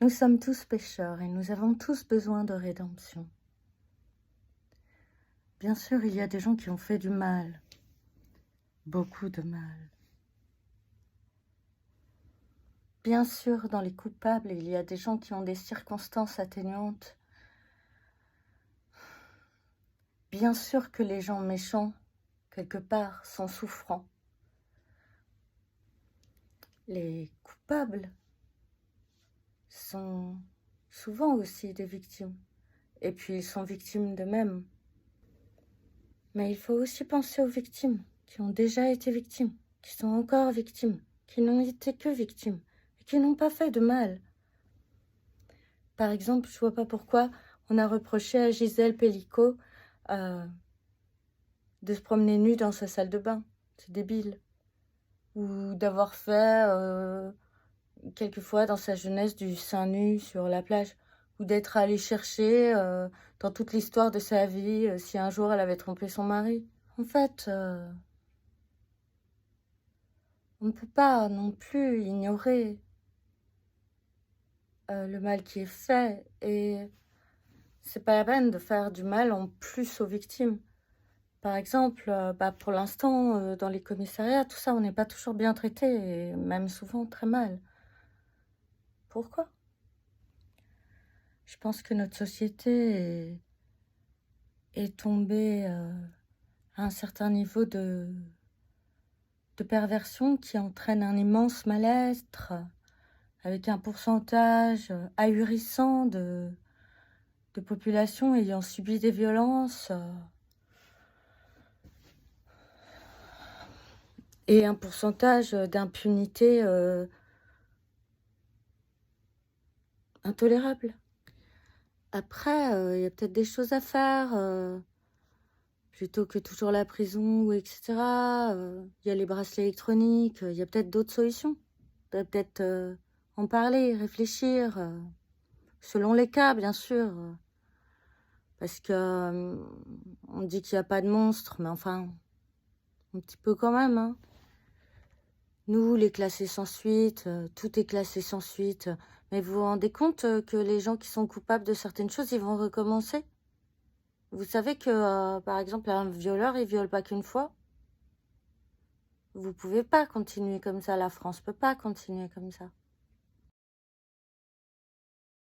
Nous sommes tous pécheurs et nous avons tous besoin de rédemption. Bien sûr, il y a des gens qui ont fait du mal, beaucoup de mal. Bien sûr, dans les coupables, il y a des gens qui ont des circonstances atténuantes. Bien sûr que les gens méchants, quelque part, sont souffrants. Les coupables sont souvent aussi des victimes. Et puis, ils sont victimes d'eux-mêmes. Mais il faut aussi penser aux victimes qui ont déjà été victimes, qui sont encore victimes, qui n'ont été que victimes et qui n'ont pas fait de mal. Par exemple, je vois pas pourquoi on a reproché à Gisèle Pelicot de se promener nue dans sa salle de bain. C'est débile. Ou d'avoir fait quelquefois dans sa jeunesse du sein nu sur la plage. Ou d'être allé chercher dans toute l'histoire de sa vie si un jour elle avait trompé son mari. En fait, on ne peut pas non plus ignorer le mal qui est fait. Et c'est pas la peine de faire du mal en plus aux victimes. Par exemple, pour l'instant, dans les commissariats, tout ça, on n'est pas toujours bien traité, et même souvent très mal. Pourquoi? Je pense que notre société est tombée à un certain niveau de perversion qui entraîne un immense mal-être, avec un pourcentage ahurissant de population ayant subi des violences et un pourcentage d'impunité intolérable. Après, il y a peut-être des choses à faire, plutôt que toujours la prison, ou etc. Il y a les bracelets électroniques, il y a peut-être d'autres solutions. On peut peut-être en parler, réfléchir, selon les cas, bien sûr. Parce que on dit qu'il n'y a pas de monstre, mais enfin, un petit peu quand même, hein. Nous, les classés sans suite, tout est classé sans suite. Mais vous vous rendez compte que les gens qui sont coupables de certaines choses, ils vont recommencer? Vous savez que, par exemple, un violeur, il viole pas qu'une fois. Vous pouvez pas continuer comme ça. La France peut pas continuer comme ça.